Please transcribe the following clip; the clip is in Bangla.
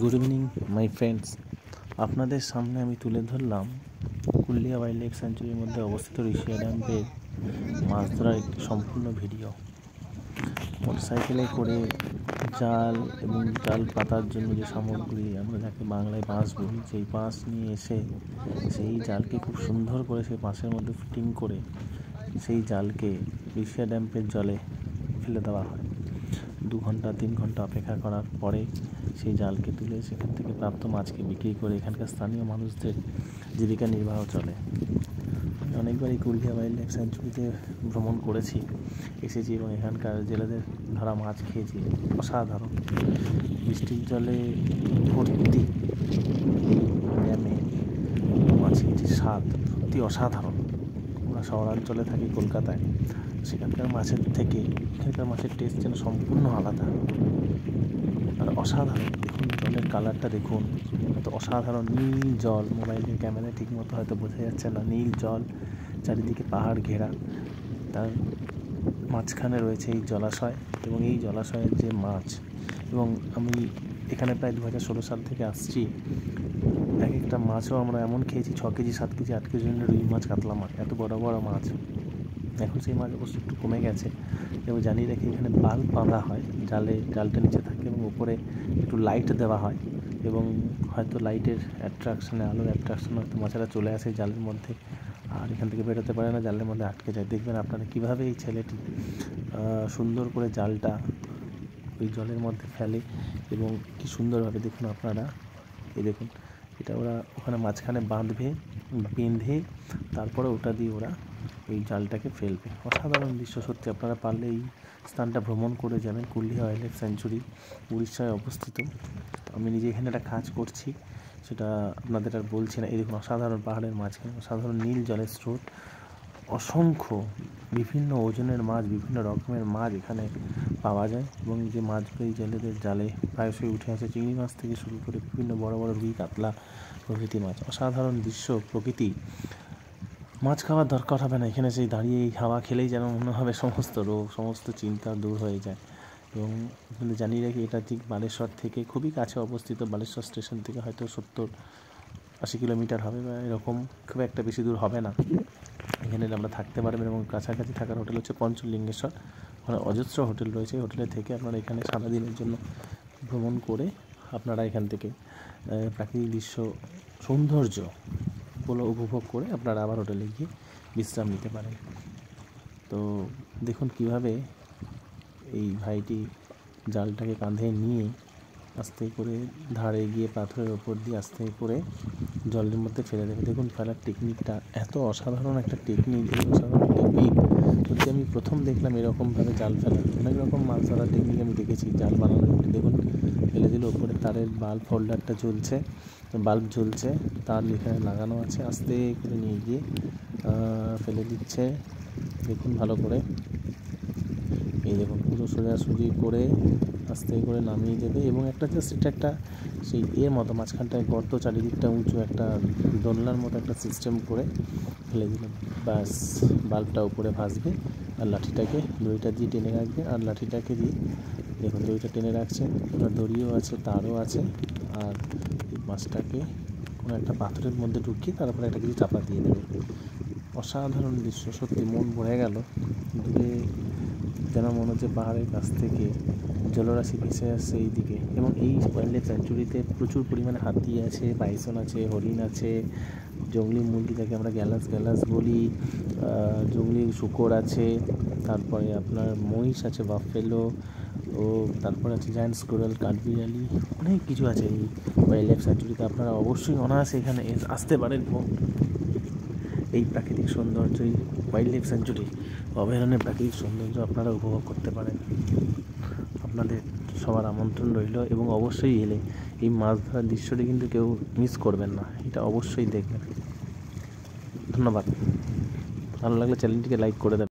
গুড ইভিনিং মাই ফ্রেন্ডস, আপনাদের সামনে আমি তুলে ধরলাম কুলডিহা ওয়াইল্ড লাইফ স্যাঞ্চুরির মধ্যে অবস্থিত ঋষিয়া ড্যামের মাছ ধরার একটি সম্পূর্ণ ভিডিও। মোটরসাইকেলে করে জাল এবং জাল পাতার জন্য যে সামগ্রী, আমরা যাকে বাংলায় বাঁশ বলি, সেই বাঁশ নিয়ে এসে সেই জালকে খুব সুন্দর করে সেই বাঁশের মধ্যে ফিটিং করে সেই জালকে ঋষিয়া ড্যামের জলে ফেলে দেওয়া হয়। 2 ঘন্টা 3 ঘন্টা অপেক্ষা করার পরে সেই জালকে তুলে সেখান থেকে প্রাপ্ত মাছকে বিক্রি করে এখানকার স্থানীয় মানুষদের জীবিকা নির্বাহ চলে। আমি অনেকবার এই কুলডিহা ওয়াইল্ড লাইফ স্যাঞ্চুরিতে ভ্রমণ করেছি, এসেছি এবং এখানকার জেলেদের ধরা মাছ খেয়েছি। অসাধারণ বৃষ্টির জলে ভর্তি ড্যামে মাছের যে স্বাদ সত্যি অসাধারণ। আমরা শহরাঞ্চলে থাকি কলকাতায়, সেখানকার মাছের থেকে এখানকার মাছের টেস্ট যেন সম্পূর্ণ আলাদা আর অসাধারণ। দেখুন জলের কালারটা দেখুন, এত অসাধারণ নীল জল। মোবাইলের ক্যামেরায় ঠিক মতো হয়তো বোঝা যাচ্ছে না, নীল জল, চারিদিকে পাহাড় ঘেরা, তার মাঝখানে রয়েছে এই জলাশয় এবং এই জলাশয়ের যে মাছ। এবং আমি এখানে প্রায় 2016 সাল থেকে আসছি। এক একটা মাছও আমরা এমন খেয়েছি 6 কেজি 7 কেজি 8 কেজি রুই মাছ, কাতলা মাছ, এত বড় বড় মাছ। এখন সেই মাছ অবশ্য একটু কমে গেছে। এবং জানিয়ে রেখে এখানে বাল্ব বাঁধা হয়, জালটা নিচে থাকে এবং উপরে একটু লাইট দেওয়া হয় এবং হয়তো লাইটের অ্যাট্রাকশানে, আলোর অ্যাট্রাকশানে হয়তো মাছেরা চলে আসে জালের মধ্যে আর এখান থেকে বেরোতে পারে না, জালের মধ্যে আটকে যায়। দেখবেন আপনারা কীভাবে এই ছেলেটি সুন্দর করে জালটা ওই জলের মধ্যে ফেলে এবং কি সুন্দরভাবে দেখুন আপনারা। এই দেখুন, এটা ওরা ওখানে মাঝখানে বেঁধে তারপরে ওটা দিয়ে ওরা এই জালটাকে ফেলবে। অসাধারণ দৃশ্য সত্যি। আপনারা পারলে এই স্থানটা ভ্রমণ করে যাবেন। কুলডিহা ওয়াইল্ড লাইফ স্যাঞ্চুরি উড়িষ্যায় অবস্থিত। আমি নিজে এখানে একটা কাজ করছি, সেটা আপনাদের আর বলছি না। এই দেখুন অসাধারণ পাহাড়ের মাঝখানে অসাধারণ নীল জলের স্রোত, অসংখ্য বিভিন্ন ওজনের মাছ, বিভিন্ন রকমের মাছ এখানে পাওয়া যায় এবং যে মাছগুলো এই জেলেদের জালে প্রায়শই উঠে আসে, চিংড়ি মাছ থেকে শুরু করে বিভিন্ন বড় বড় রুই, কাতলা প্রভৃতি মাছ। অসাধারণ দৃশ্য, প্রকৃতি। মাছ খাওয়ার দরকার হবে না, এখানে সেই দাঁড়িয়ে এই হাওয়া খেলেই যেন মনে হবে সমস্ত রোগ, সমস্ত চিন্তা দূর হয়ে যায়। এবং কিন্তু জানিয়ে রাখি, এটা ঠিক বালেশ্বর থেকে খুবই কাছে অবস্থিত। বালেশ্বর স্টেশন থেকে হয়তো 70-80 কিলোমিটার হবে বা এরকম, খুব একটা বেশি দূর হবে না। এখানে আমরা থাকতে পারবেন এবং কাছাকাছি থাকার হোটেল হচ্ছে পঞ্চলিঙ্গেশ্বর। ওখানে অজস্র হোটেল রয়েছে। হোটেলে থেকে আপনারা এখানে সারাদিনের জন্য ভ্রমণ করে আপনারা এখান থেকে প্রাকৃতিক দৃশ্য, সৌন্দর্য উপভোগ করে আপনারা আবার হোটেলে গিয়ে বিশ্রাম নিতে পারেন। তো দেখুন কিভাবে এই ভাইটি জালটাকে কাঁধে নিয়ে আস্তে করে ধারে গিয়ে পাথরের ওপর দিয়ে আস্তে করে জলের মধ্যে ফেলে দেবে। দেখুন ফেলার টেকনিকটা এত অসাধারণ একটা টেকনিক। এই অসাধারণ টেকনিক সত্যি আমি প্রথম দেখলাম এরকমভাবে জাল ফেলা। অনেক রকম মাছ ধরার টেকনিক আমি দেখেছি জাল বানানোর। দেখুন ফেলে দিল, ওপরে তারের বাল্ব হোল্ডারটা জ্বলছে, বাল্ব জ্বলছে, তার এখানে লাগানো আছে। আস্তে করে নিয়ে গিয়ে ফেলে দিচ্ছে। দেখুন ভালো করে, এই দেখুন পুরো সোজাসুজি করে আস্তে করে নামিয়ে দেবে এবং একটা জাস্ট এটা একটা সেই মতো মাঝখানটায় গর্ত, চারিদিকটা উঁচু, একটা দোলনার মতো একটা সিস্টেম করে ফেলে দিলাম। ব্যাস, বাল্বটা উপরে ভাসবে আর লাঠিটাকে দড়িটা দিয়ে টেনে রাখবে। আর লাঠিটাকে দিয়ে দেখুন দড়িটা টেনে রাখছে, ওটা দড়িও আছে, তারও আছে। আর এই মাছটাকে কোনো একটা পাথরের মধ্যে ঢুকিয়ে তারপরে একটা কিছু চাপা দিয়ে দেবে। অসাধারণ দৃশ্য সত্যি, মন ভরে গেল। দূরে যেন মনে হচ্ছে পাহাড়ের কাছ থেকে জলরাশি ভেসে আসছে এই দিকে। এবং এই ওয়াইল্ড লাইফ স্যাঞ্চুরিতে প্রচুর পরিমাণে হাতি আছে, বাইসন আছে, হরিণ আছে, জংলি মুরগি যাকে আমরা গ্যালাস বলি, জংলি শূকর আছে, তারপরে আপনার মহিষ আছে, বাফেলো, ও তারপরে আছে জায়ান্ট স্কোরাল, কাঠবিড়ালি, অনেক কিছু আছে এই ওয়াইল্ড লাইফ স্যাঞ্চুরিতে। আপনারা অবশ্যই অনায়াসে এখানে আসতে পারেন এবং এই প্রাকৃতিক সৌন্দর্য, এই ওয়াইল্ড লাইফ স্যাঞ্চুরি অভয়ারণ্যের প্রাকৃতিক সৌন্দর্য আপনারা উপভোগ করতে পারেন। আপনাদের সবার আমন্ত্রণ রইল এবং অবশ্যই এলে এই মাছ ধরার দৃশ্যটি কিন্তু কেউ মিস করবেন না, এটা অবশ্যই দেখবেন। ধন্যবাদ। ভালো লাগলে চ্যানেলটিকে লাইক করে দেবেন।